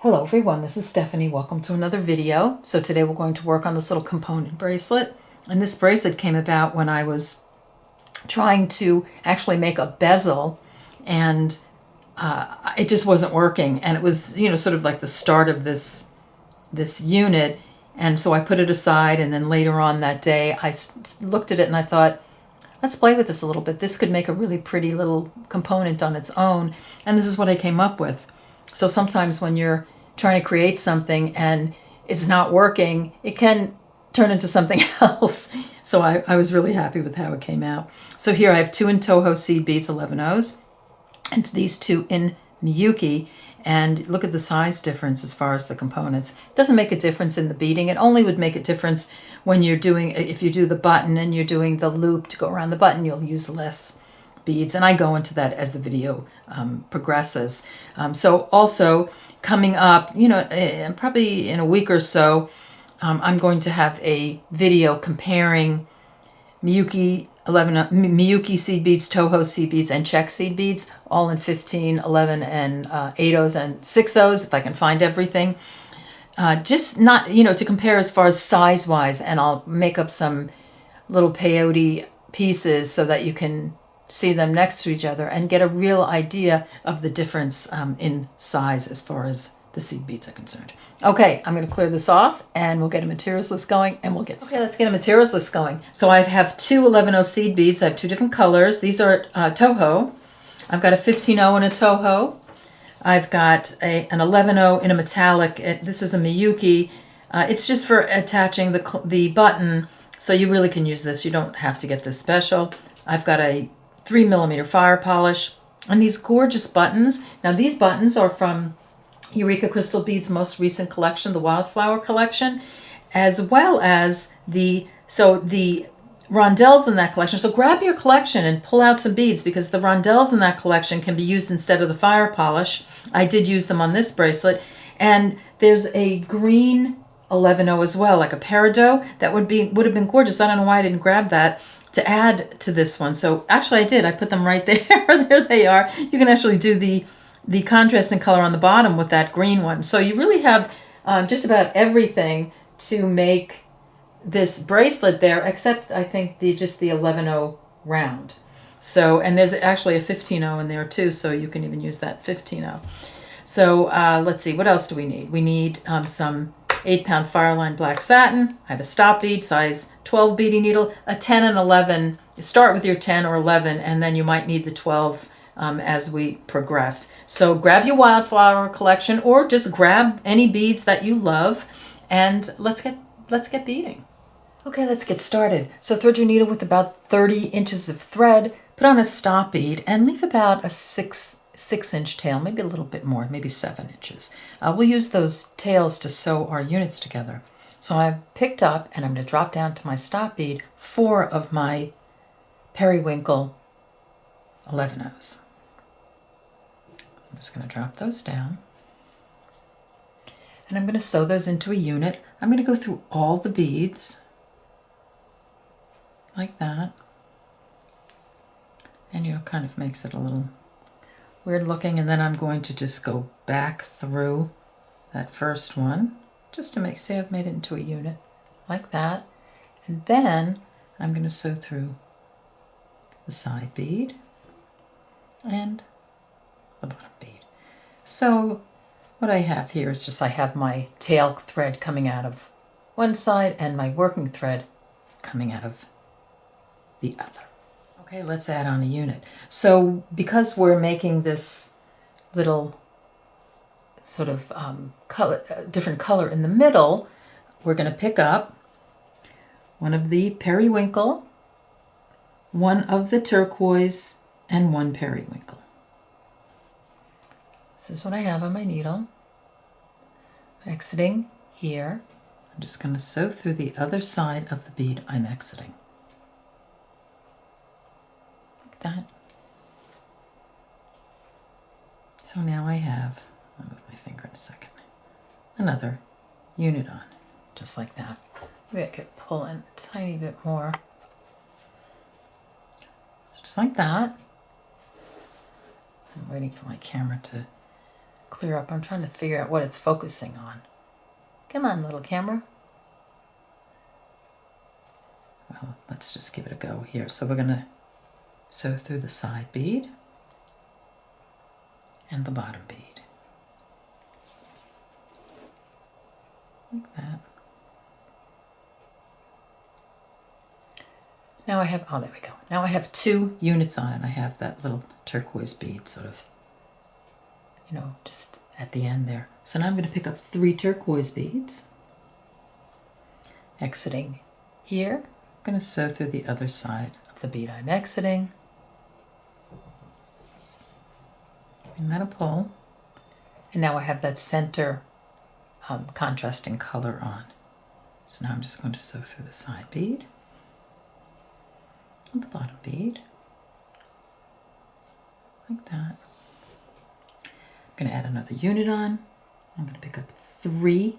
Hello everyone, this is Stephanie. Welcome to another video. So today we're going to work on this little component bracelet. And this bracelet came about when I was trying to actually make a bezel and it just wasn't working. And it was, sort of like the start of this unit. And so I put it aside, and then later on that day I looked at it and I thought, let's play with this a little bit. This could make a really pretty little component on its own. And this is what I came up with. So sometimes when you're trying to create something and it's not working, it can turn into something else. So I was really happy with how it came out. So here I have 2 in Toho Seed Beads 11-0s and these 2 in Miyuki. And look at the size difference as far as the components. It doesn't make a difference in the beading. It only would make a difference when you're doing, if you do the button and you're doing the loop to go around the button, you'll use less beads. And I go into that as the video progresses. So also coming up, probably in a week or so, I'm going to have a video comparing Miyuki Seed Beads, Toho Seed Beads, and Czech Seed Beads, all in 15, 11, and 8-0s and 6-0s, if I can find everything. Just not, to compare as far as size-wise, and I'll make up some little peyote pieces so that you can see them next to each other and get a real idea of the difference in size as far as the seed beads are concerned. Okay, I'm going to clear this off and we'll get a materials list going and we'll get started. Okay, let's get a materials list going. So I have 2 11-0 seed beads. I have 2 different colors. These are Toho. I've got a 15-0 in a Toho. I've got an 11-0 in a metallic. This is a Miyuki. It's just for attaching the button, so you really can use this. You don't have to get this special. I've got a 3mm fire polish and these gorgeous buttons. Now these buttons are from Eureka Crystal Beads' most recent collection, the Wildflower collection, as well as the Rondelles in that collection. So grab your collection and pull out some beads, because the Rondelles in that collection can be used instead of the fire polish. I did use them on this bracelet. And there's a green 11-0 as well, like a peridot. That would have been gorgeous. I don't know why I didn't grab that to add to this one. So actually I did. I put them right there. There they are. You can actually do the contrasting color on the bottom with that green one. So you really have just about everything to make this bracelet there, except I think just the 11-0 round. So, and there's actually a 15-0 in there too, so you can even use that 15-0. So let's see, what else do we need? We need some 8-pound Fireline black satin. I have a stop bead, size 12 beading needle, a 10 and 11. You start with your 10 or 11, and then you might need the 12 as we progress. So grab your Wildflower collection, or just grab any beads that you love, and let's get beading. Okay, let's get started. So thread your needle with about 30 inches of thread, put on a stop bead, and leave about a 6-inch tail, maybe a little bit more, maybe 7 inches. We'll use those tails to sew our units together. So I've picked up, and I'm going to drop down to my stop bead 4 of my Periwinkle 11-0s. I'm just going to drop those down. And I'm going to sew those into a unit. I'm going to go through all the beads like that. And kind of makes it a little weird looking. And then I'm going to just go back through that first one just to see I've made it into a unit like that. And then I'm going to sew through the side bead and the bottom bead. So what I have here is just I have my tail thread coming out of one side and my working thread coming out of the other. Okay, let's add on a unit. So because we're making this little sort of different color in the middle, we're going to pick up one of the Periwinkle, one of the turquoise, and one Periwinkle. This is what I have on my needle. Exiting here, I'm just going to sew through the other side of the bead I'm exiting. Like that. So now I have, I'll move my finger in a second, another unit on, just like that. Maybe I could pull in a tiny bit more. So just like that. I'm waiting for my camera to clear up. I'm trying to figure out what it's focusing on. Come on, little camera. Well, let's just give it a go here. So we're going to sew through the side bead and the bottom bead. Like that. Now I have, oh, there we go. Now I have 2 units on it. I have that little turquoise bead sort of, you know, just at the end there. So now I'm going to pick up 3 turquoise beads. Exiting here, I'm going to sew through the other side of the bead I'm exiting. And that'll pull. And now I have that center contrasting color on. So now I'm just going to sew through the side bead. The bottom bead, like that. I'm going to add another unit on. I'm going to pick up 3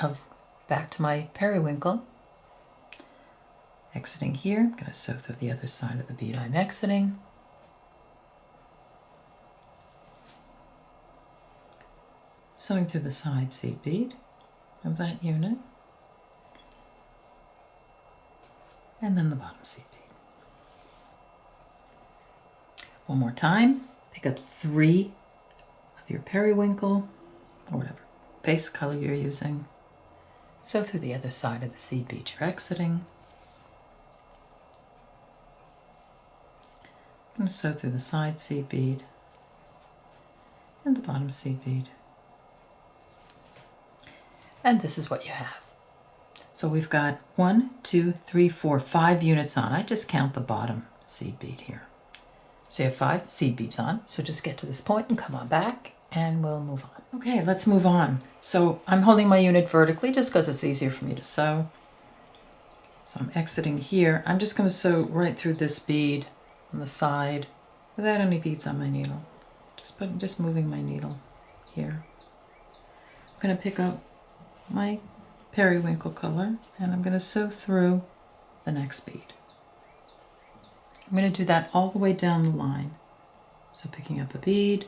of back to my periwinkle. Exiting here, I'm going to sew through the other side of the bead I'm exiting. Sewing through the side seed bead of that unit. And then the bottom seed bead. One more time, pick up 3 of your periwinkle, or whatever base color you're using. Sew through the other side of the seed bead you're exiting. I'm going to sew through the side seed bead and the bottom seed bead. And this is what you have. So we've got 1, 2, 3, 4, 5 units on. I just count the bottom seed bead here. So you have 5 seed beads on. So just get to this point and come on back and we'll move on. Okay, let's move on. So I'm holding my unit vertically just because it's easier for me to sew. So I'm exiting here. I'm just going to sew right through this bead on the side without any beads on my needle. Just moving my needle here. I'm going to pick up my periwinkle color and I'm going to sew through the next bead. I'm going to do that all the way down the line. So picking up a bead,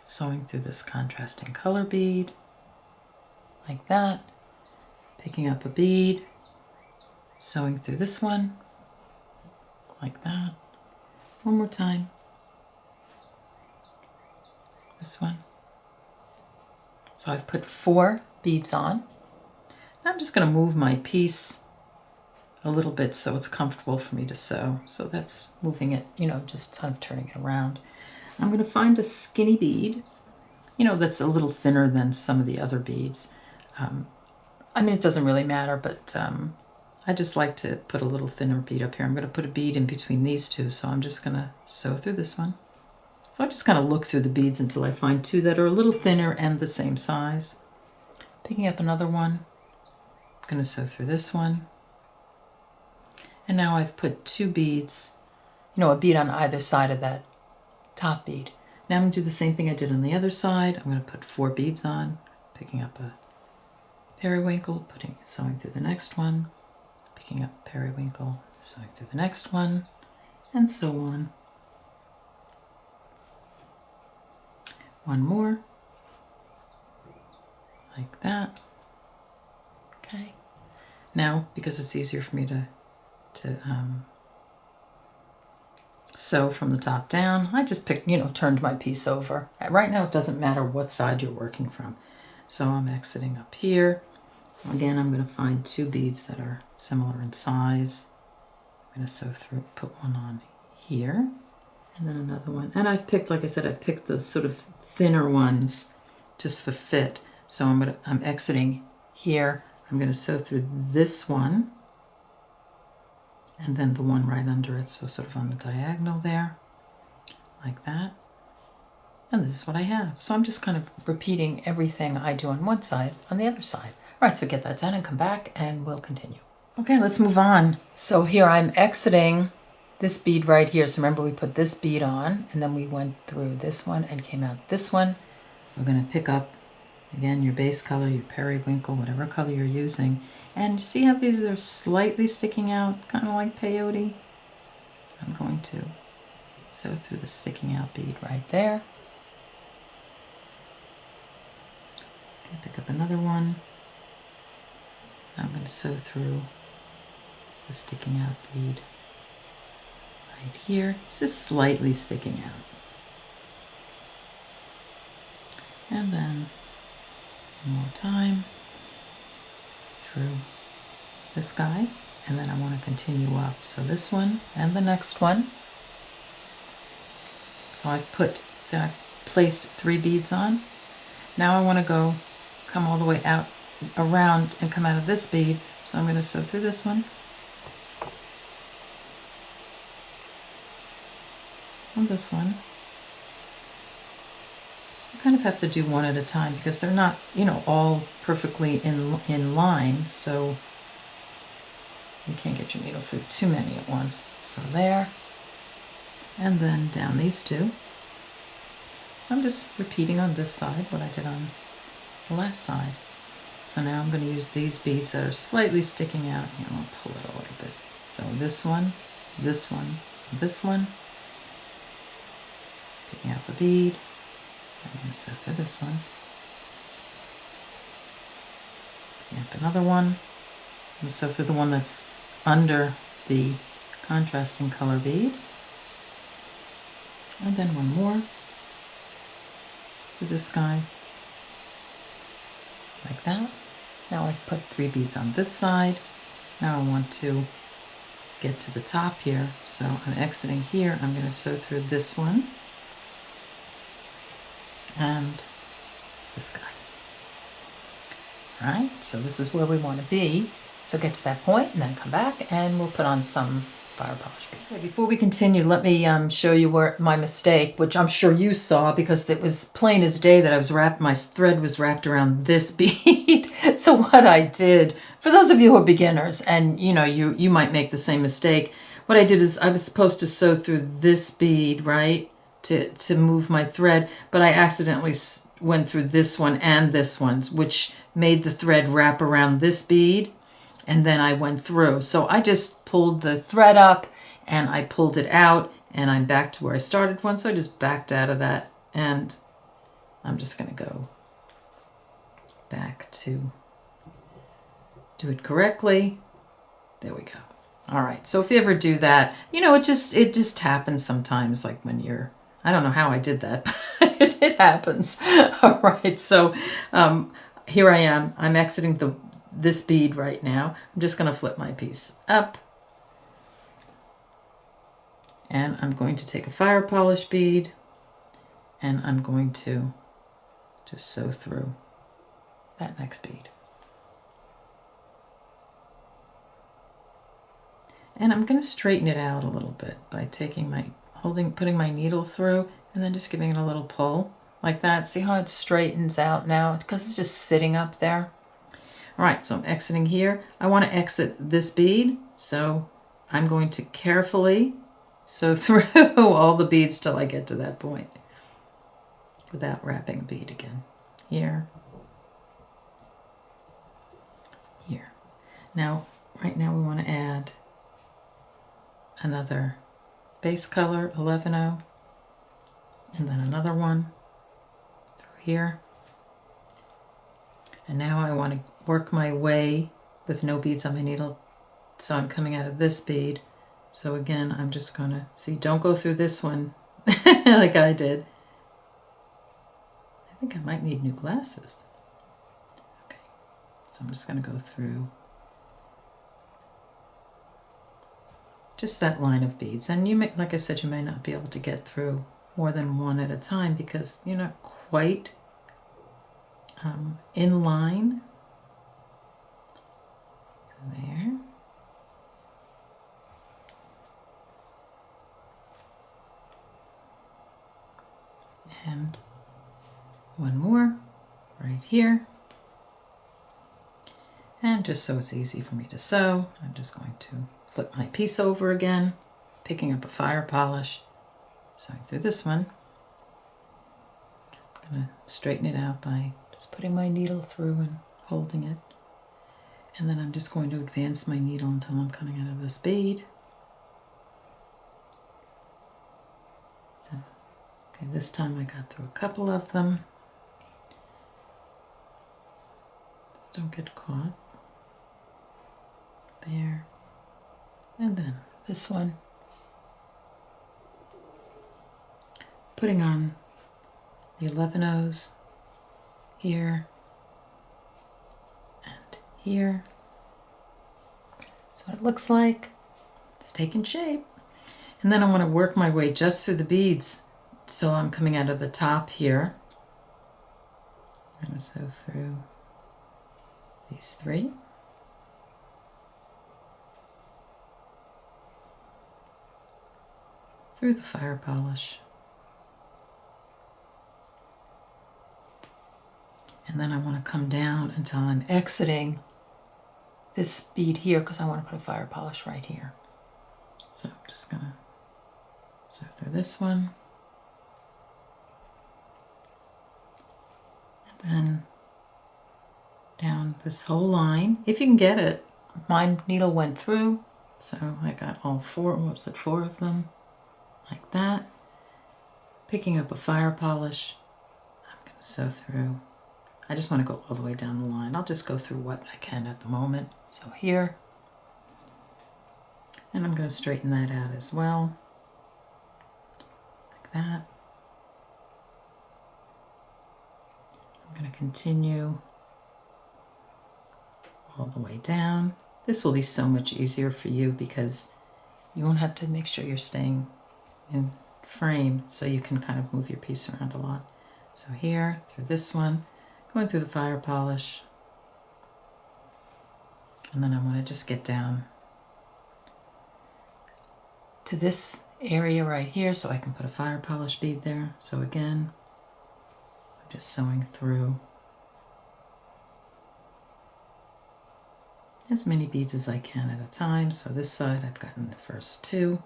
sewing through this contrasting color bead, like that, picking up a bead, sewing through this one, like that. One more time. This one. So I've put 4 beads on. I'm just going to move my piece a little bit so it's comfortable for me to sew. So that's moving it, you know, just kind of turning it around. I'm going to find a skinny bead, you know, that's a little thinner than some of the other beads. I mean, it doesn't really matter, but I just like to put a little thinner bead up here. I'm going to put a bead in between these 2, so I'm just going to sew through this one. So I just kind of look through the beads until I find 2 that are a little thinner and the same size. Picking up another one. I'm going to sew through this one. And now I've put 2 beads, you know, a bead on either side of that top bead. Now I'm going to do the same thing I did on the other side. I'm going to put 4 beads on, picking up a periwinkle, sewing through the next one, picking up periwinkle, sewing through the next one, and so on. One more, like that. Okay. Now, because it's easier for me to sew from the top down, I just turned my piece over. Right now, it doesn't matter what side you're working from. So I'm exiting up here. Again, I'm going to find 2 beads that are similar in size. I'm going to sew through, put one on here, and then another one. And I've picked, like I said, I've picked the sort of thinner ones just for fit. So I'm exiting here. I'm going to sew through this one and then the one right under it, so sort of on the diagonal there, like that. And this is what I have. So I'm just kind of repeating everything I do on one side on the other side. All right, so get that done and come back and we'll continue. Okay, let's move on. So here I'm exiting this bead right here. So remember we put this bead on and then we went through this one and came out this one. We're going to pick up, again, your base color, your periwinkle, whatever color you're using. And see how these are slightly sticking out, kind of like peyote? I'm going to sew through the sticking out bead right there. Pick up another one. I'm going to sew through the sticking out bead right here. It's just slightly sticking out. And then one more time through this guy, and then I want to continue up. So this one and the next one. So I've placed 3 beads on. Now I want to come all the way out around and come out of this bead. So I'm going to sew through this one. And this one. You kind of have to do one at a time because they're not, you know, all perfectly in line, so you can't get your needle through too many at once. So there, and then down these 2. So I'm just repeating on this side what I did on the last side. So now I'm going to use these beads that are slightly sticking out. Here, I'll pull it a little bit. So this one, this one, this one. Picking out the bead. I'm going to sew through this one. Picking up another one. I'm going to sew through the one that's under the contrasting color bead. And then one more through this guy. Like that. Now I've put 3 beads on this side. Now I want to get to the top here. So I'm exiting here. I'm going to sew through this one. And this guy. All right, so this is where we want to be. So get to that point and then come back and we'll put on some fire polish beads. Okay, before we continue, let me show you where my mistake, which I'm sure you saw because it was plain as day that my thread was wrapped around this bead. So what I did, for those of you who are beginners and you know, you might make the same mistake, what I did is I was supposed to sew through this bead, right? To move my thread, but I accidentally went through this one and this one, which made the thread wrap around this bead, and then I went through. So I just pulled the thread up and I pulled it out and I'm back to where I started once. So I just backed out of that and I'm just going to go back to do it correctly. There we go. All right. So if you ever do that, you know, it just happens sometimes, like when you're, I don't know how I did that, but it happens. All right, so here I am. I'm exiting this bead right now. I'm just going to flip my piece up. And I'm going to take a fire polish bead and I'm going to just sew through that next bead. And I'm going to straighten it out a little bit by putting my needle through and then just giving it a little pull like that. See how it straightens out now because it's just sitting up there. All right, so I'm exiting here. I want to exit this bead, so I'm going to carefully sew through all the beads till I get to that point without wrapping a bead again. Here, here. Now, right now we want to add another base color, 11-0, and then another one through here. And now I want to work my way with no beads on my needle. So I'm coming out of this bead. So again, I'm just going to, see, don't go through this one like I did. I think I might need new glasses. Okay, so I'm just going to go through just that line of beads. And you may, like I said, you may not be able to get through more than one at a time because you're not quite in line. So there. And one more right here. And just so it's easy for me to sew, I'm just going to flip my piece over again, picking up a fire polish, sewing through this one. I'm going to straighten it out by just putting my needle through and holding it. And then I'm just going to advance my needle until I'm coming out of this bead. So, okay, this time I got through a couple of them. Just don't get caught. There. And then this one. Putting on the 11 O's here and here. That's what it looks like. It's taking shape. And then I want to work my way just through the beads. So I'm coming out of the top here. I'm going to sew through these 3. Through the fire polish. And then I want to come down until I'm exiting this bead here because I want to put a fire polish right here. So I'm just going to sew through this one. And then down this whole line. If you can get it, my needle went through. So I got all 4, what was it, 4 of them. Like that. Picking up a fire polish. I'm going to sew through. I just want to go all the way down the line. I'll just go through what I can at the moment. So here. And I'm going to straighten that out as well. Like that. I'm going to continue all the way down. This will be so much easier for you because you won't have to make sure you're staying in frame, so you can kind of move your piece around a lot. So here, through this one, going through the fire polish, and then I want to just get down to this area right here so I can put a fire polish bead there. So again, I'm just sewing through as many beads as I can at a time. So this side I've gotten the first 2.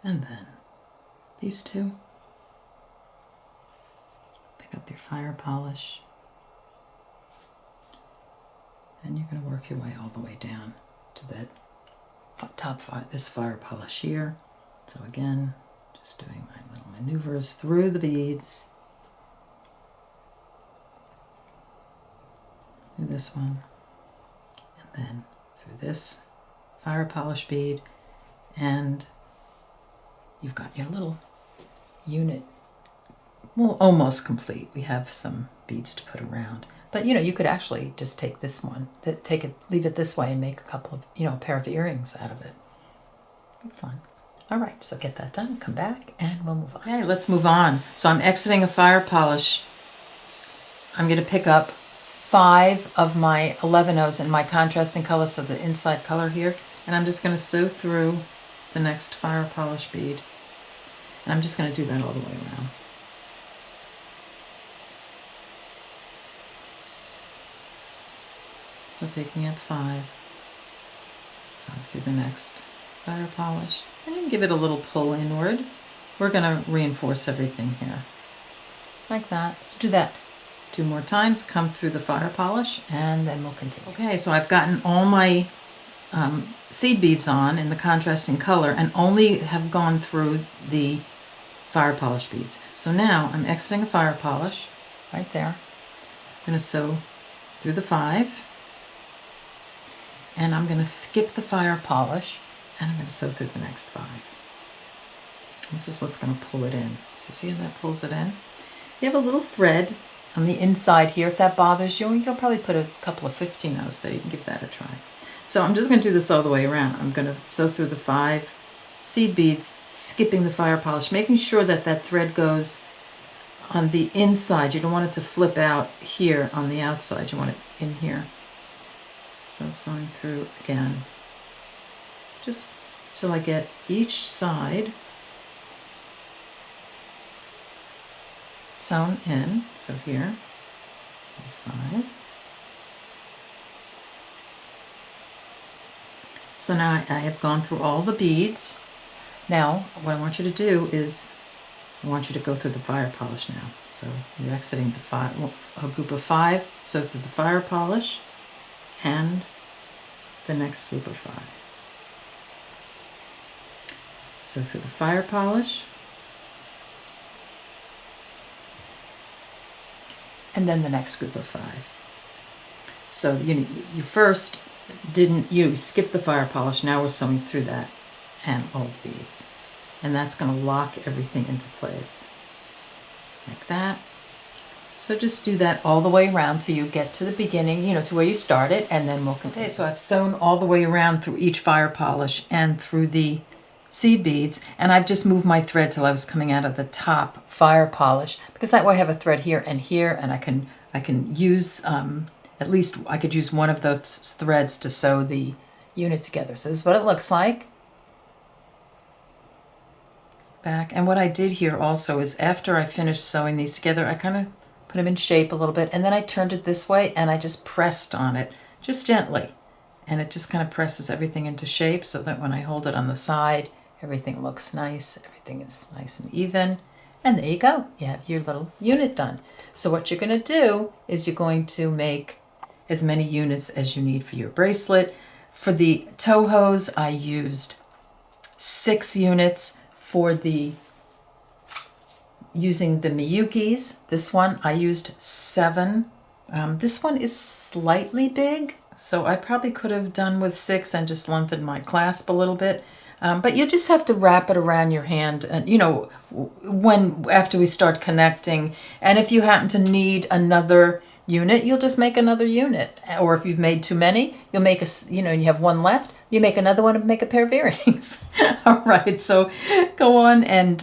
And then these 2. Pick up your fire polish. Then you're going to work your way all the way down to that top this fire polish here. So again, just doing my little maneuvers through the beads. Through this one. And then through this fire polish bead. And you've got your little unit, well, almost complete. We have some beads to put around. But you know, you could actually just take this one, leave it this way and make a couple of, a pair of earrings out of it. Be fun. All right, so get that done, come back, and we'll move on. Okay, let's move on. So I'm exiting a fire polish. I'm going to pick up 5 of my 11 O's in my contrasting color, so the inside color here, and I'm just going to sew through the next fire polish bead. And I'm just going to do that all the way around. So picking up 5, sew through the next fire polish, and then give it a little pull inward. We're going to reinforce everything here. Like that. So do that 2 more times, come through the fire polish, and then we'll continue. Okay, so I've gotten all my seed beads on in the contrasting color and only have gone through the fire polish beads. So now I'm exiting a fire polish right there. I'm going to sew through the 5, and I'm going to skip the fire polish, and I'm going to sew through the next 5. This is what's going to pull it in. So see how that pulls it in? You have a little thread on the inside here. If that bothers you, you'll probably put a couple of 15 O's there. You can give that a try. So I'm just going to do this all the way around. I'm going to sew through the 5 seed beads, skipping the fire polish, making sure that that thread goes on the inside. You don't want it to flip out here on the outside. You want it in here. So sewing through again, just till I get each side sewn in. So here is 5. So now I have gone through all the beads. Now what I want you to do is I want you to go through the fire polish now. So you're exiting a group of 5, sew through the fire polish and the next group of 5. Sew through the fire polish and then the next group of 5. So you first you skipped the fire polish. Now we're sewing through that and all the beads. And that's going to lock everything into place. Like that. So just do that all the way around till you get to the beginning, to where you started, and then we'll continue. So I've sewn all the way around through each fire polish and through the seed beads, and I've just moved my thread till I was coming out of the top fire polish, because that way I have a thread here, and I can use at least I could use one of those threads to sew the unit together. So this is what it looks like. Back. And what I did here also is after I finished sewing these together, I kind of put them in shape a little bit, and then I turned it this way and I just pressed on it just gently, and it just kind of presses everything into shape so that when I hold it on the side, everything looks nice, everything is nice and even, and there you go, you have your little unit done. So what you're going to do is you're going to make as many units as you need for your bracelet. For the Tohos, I used 6 units. For using the Miyukis, this one I used 7. This one is slightly big, so I probably could have done with 6 and just lengthened my clasp a little bit. But you just have to wrap it around your hand, and after we start connecting. And if you happen to need another unit, you'll just make another unit. Or if you've made too many, you'll make you have one left, you make another one and make a pair of earrings. All right, so go on and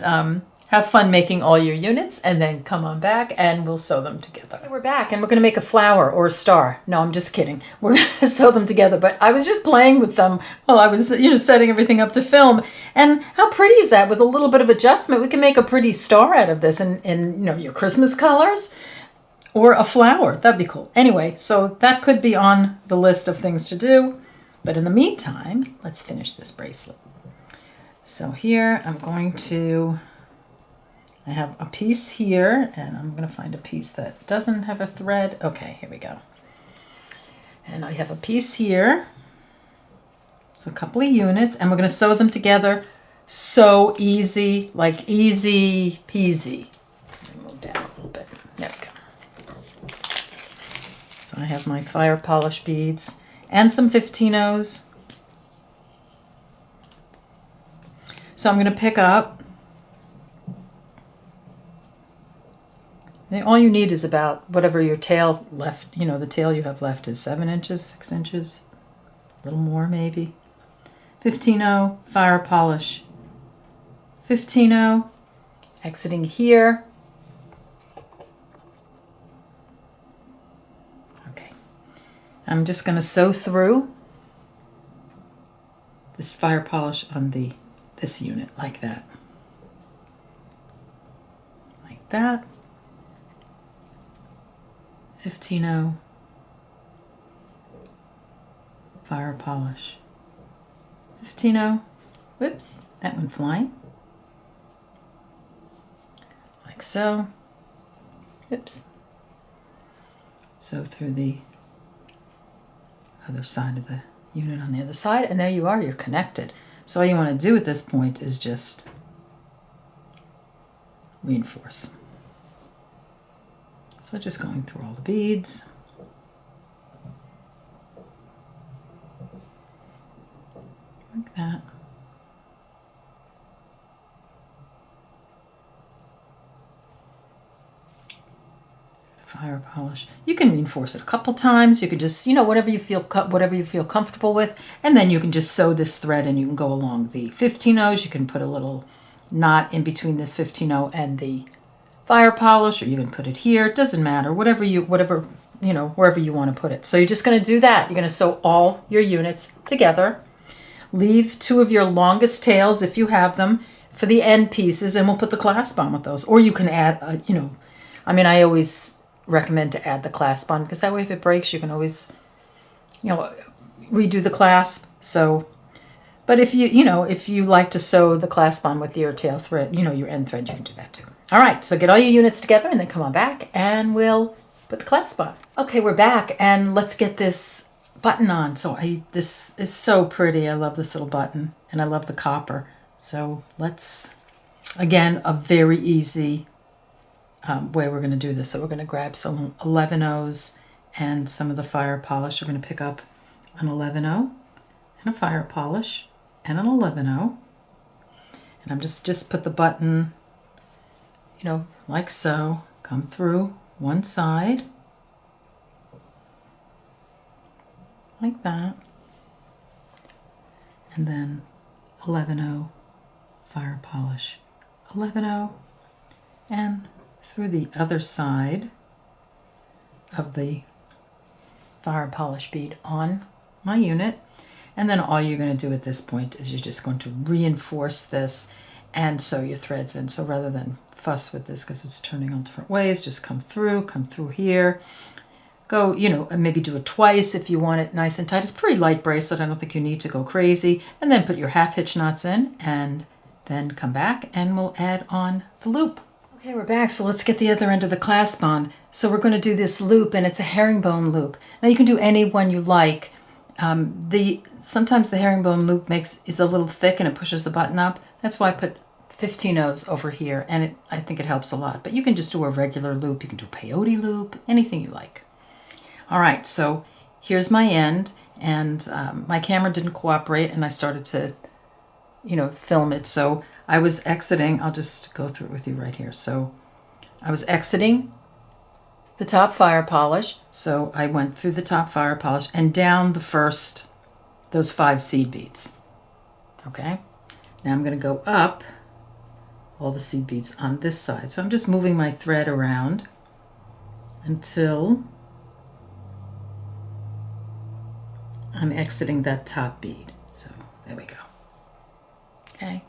have fun making all your units, and then come on back and we'll sew them together. Okay, we're back, and we're going to make a flower or a star. No, I'm just kidding. We're going to sew them together, but I was just playing with them while I was setting everything up to film. And how pretty is that? With a little bit of adjustment, we can make a pretty star out of this in your Christmas colors. Or a flower. That'd be cool. Anyway, so that could be on the list of things to do. But in the meantime, let's finish this bracelet. So here I have a piece here, and I'm going to find a piece that doesn't have a thread. Okay, here we go. And I have a piece here. So a couple of units, and we're going to sew them together. So easy, like easy peasy. Let me move down a little bit. There we go. So I have my fire polish beads and some 15-ohs. So I'm going to pick up. And all you need is about whatever your tail left, the tail you have left is 7 inches, 6 inches, a little more maybe. 15-oh, fire polish. 15-oh, exiting here. I'm just going to sew through this fire polish on this unit like that. Like that. 15-oh fire polish. 15-oh. Whoops, that went flying. Like so. Oops. Sew through the other side of the unit on the other side, and there you are, you're connected. So all you want to do at this point is just reinforce. So just going through all the beads. Like that. Fire polish. You can reinforce it a couple times. You can just, whatever you feel comfortable with, and then you can just sew this thread, and you can go along the 15-ohs. You can put a little knot in between this 15-oh and the fire polish, or you can put it here. It doesn't matter. Wherever you want to put it. So you're just going to do that. You're going to sew all your units together. Leave 2 of your longest tails if you have them for the end pieces, and we'll put the clasp on with those. Or you can add, I always recommend to add the clasp on, because that way if it breaks you can always redo the clasp. So but if you like to sew the clasp on with your tail thread, your end thread, you can do that too. All right, so get all your units together and then come on back and we'll put the clasp on. Okay, we're back, and let's get this button on. So this is so pretty. I love this little button, and I love the copper. So let's, again, a very easy way we're going to do this. So we're going to grab some 11-0s and some of the fire polish. We're going to pick up an 11-0 and a fire polish and an 11-0. And I'm just put the button, you know, like so, come through one side, like that, and then 11-0, fire polish, 11-0, and through the other side of the fire polish bead on my unit. And then all you're going to do at this point is you're just going to reinforce this and sew your threads in. So rather than fuss with this because it's turning all different ways, just come through here. Go, you know, and maybe do it twice if you want it nice and tight. It's a pretty light bracelet. I don't think you need to go crazy. And then put your half hitch knots in and then come back and we'll add on the loop. Okay, we're back. So let's get the other end of the clasp on. So we're going to do this loop and it's a herringbone loop. Now you can do any one you like. Sometimes the herringbone loop is a little thick and it pushes the button up. That's why I put 15-0s over here, and I think it helps a lot. But you can just do a regular loop. You can do a peyote loop, anything you like. All right, so here's my end, and my camera didn't cooperate, and I started to, you know, film it. So I was exiting. I'll just go through it with you right here. So I was exiting the top fire polish. So I went through the top fire polish and down those 5 seed beads. Okay, now I'm going to go up all the seed beads on this side. So I'm just moving my thread around until I'm exiting that top bead. So there we go. Okay.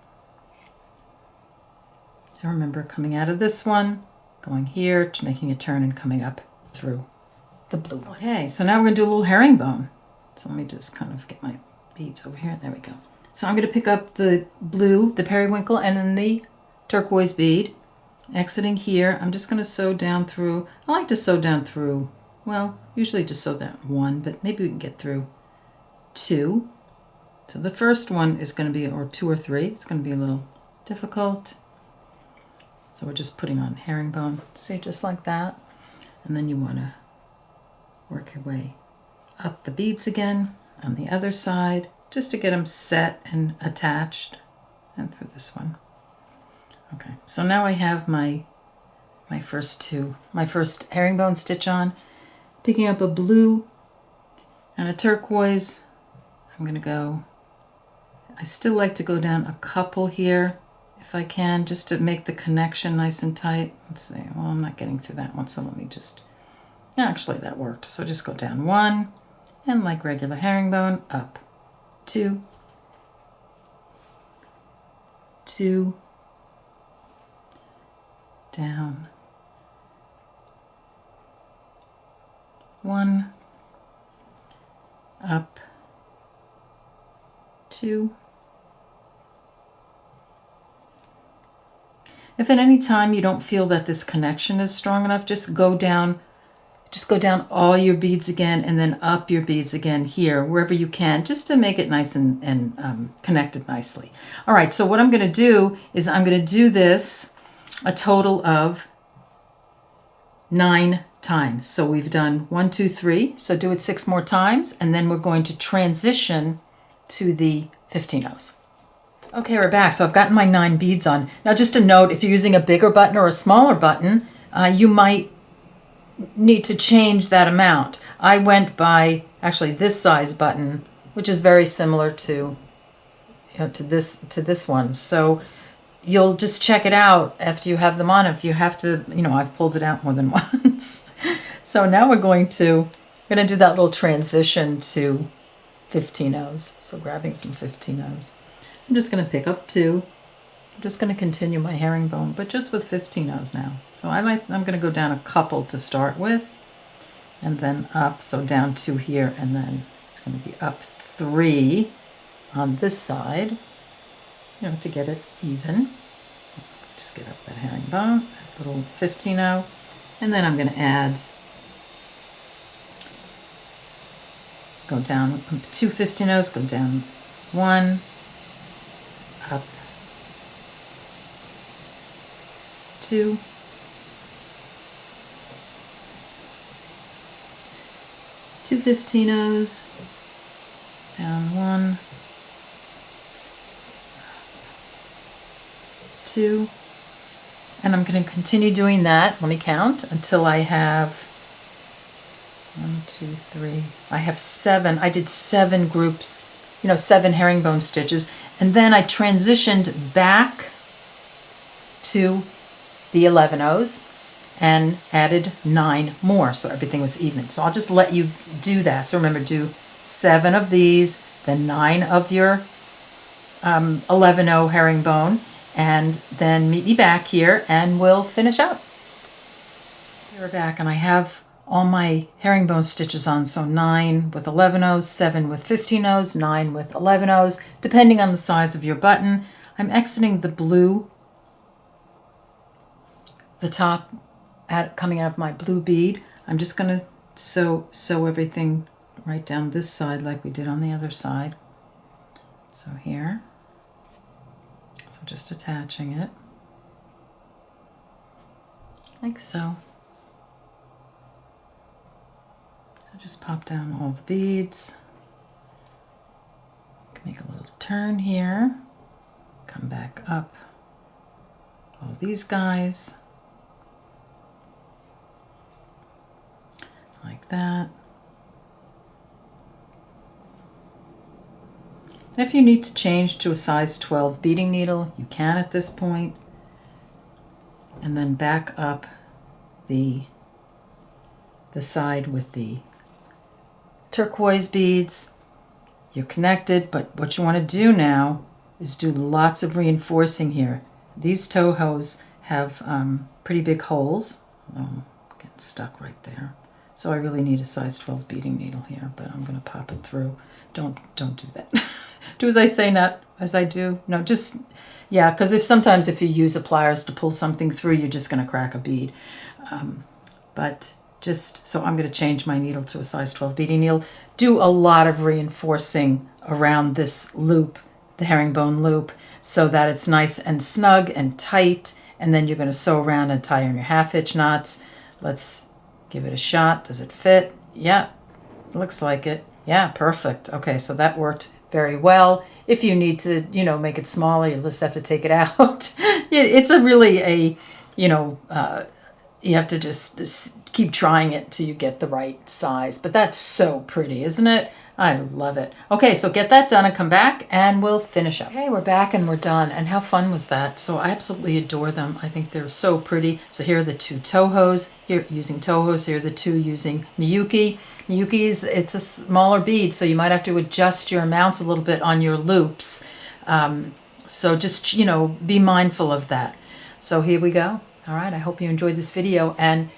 So remember, coming out of this one, going here, to making a turn and coming up through the blue one. Okay, so now we're going to do a little herringbone. So let me just kind of get my beads over here. There we go. So I'm going to pick up the blue, the periwinkle, and then the turquoise bead. Exiting here, I'm just going to sew down through. I like to sew down through, well, usually just sew down 1, but maybe we can get through 2. So the first one is going to be, or 2 or 3, it's going to be a little difficult. So we're just putting on herringbone, see, just like that. And then you want to work your way up the beads again on the other side, just to get them set and attached, and through this one. Okay, so now I have my first herringbone stitch on, picking up a blue and a turquoise. I'm going to go, I still like to go down a couple here if I can, just to make the connection nice and tight. Let's see, well, I'm not getting through that one, so let me just, actually that worked. So just go down 1 and like regular herringbone, up 2, 2, down 1, up 2. If at any time you don't feel that this connection is strong enough, just go down all your beads again and then up your beads again here, wherever you can, just to make it nice and connected nicely. All right, so what I'm going to do is I'm going to do this a total of 9 times. So we've done 1, 2, 3. So do it 6 more times, and then we're going to transition to the 15-0s. Okay, we're back. So I've gotten my 9 beads on. Now just a note, if you're using a bigger button or a smaller button, you might need to change that amount. I went by actually this size button, which is very similar to, to this one. So you'll just check it out after you have them on. If you have to, I've pulled it out more than once. So now we're going to do that little transition to 15-0s. So grabbing some 15-0s. I'm just going to pick up 2. I'm just going to continue my herringbone, but just with 15-0s now. So I'm going to go down a couple to start with, and then up. So down 2 here, and then it's going to be up 3 on this side, to get it even. Just get up that herringbone, that little 15-0, and then I'm going to add, go down 2 15-0s, go down 1, up 2, 2 15-ohs, down 1, 2, and I'm going to continue doing that. Let me count until I have 1, 2, 3. I have 7. I did 7 groups, 7 herringbone stitches, and then I transitioned back to the 11-ohs and added 9 more, so everything was even. So I'll just let you do that. So remember, do 7 of these, then 9 of your 11-oh herringbone, and then meet me back here and we'll finish up. Here we're back, and I have all my herringbone stitches on, so 9 with 11-ohs, 7 with 15-ohs, 9 with 11-ohs, depending on the size of your button. I'm exiting the blue, the top coming out of my blue bead. I'm just going to sew everything right down this side like we did on the other side. So here, so just attaching it like so. I'll just pop down all the beads. Make a little turn here, come back up all these guys like that. And if you need to change to a size 12 beading needle, you can at this point. And then back up the side with the turquoise beads. You're connected, but what you want to do now is do lots of reinforcing here. These Tohos have pretty big holes. Oh, getting stuck right there. So I really need a size 12 beading needle here, but I'm going to pop it through. Don't do that. Do as I say, not as I do. No, just, yeah, because sometimes if you use a pliers to pull something through, you're just going to crack a bead. But just, so I'm going to change my needle to a size 12 beading needle. Do a lot of reinforcing around this loop, the herringbone loop, so that it's nice and snug and tight, and then you're going to sew around and tie on your half-hitch knots. Let's give it a shot. Does it fit? Yeah, looks like it. Yeah, perfect. Okay, so that worked very well. If you need to, make it smaller, you'll just have to take it out. It's you have to just keep trying it till you get the right size. But that's so pretty, isn't it? I love it. Okay, so get that done and come back and we'll finish up. Okay, we're back and we're done. And how fun was that? So I absolutely adore them. I think they're so pretty. So here are the 2 Tohos. Here using Tohos. Here are the 2 using Miyuki. Miyuki's, it's a smaller bead, so you might have to adjust your amounts a little bit on your loops. So just, be mindful of that. So here we go. All right, I hope you enjoyed this video, and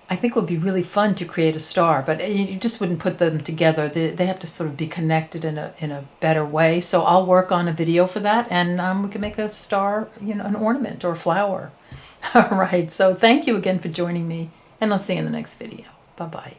I think it would be really fun to create a star, but you just wouldn't put them together. They have to sort of be connected in a better way. So I'll work on a video for that, and we can make a star, an ornament or a flower. All right, so thank you again for joining me, and I'll see you in the next video. Bye-bye.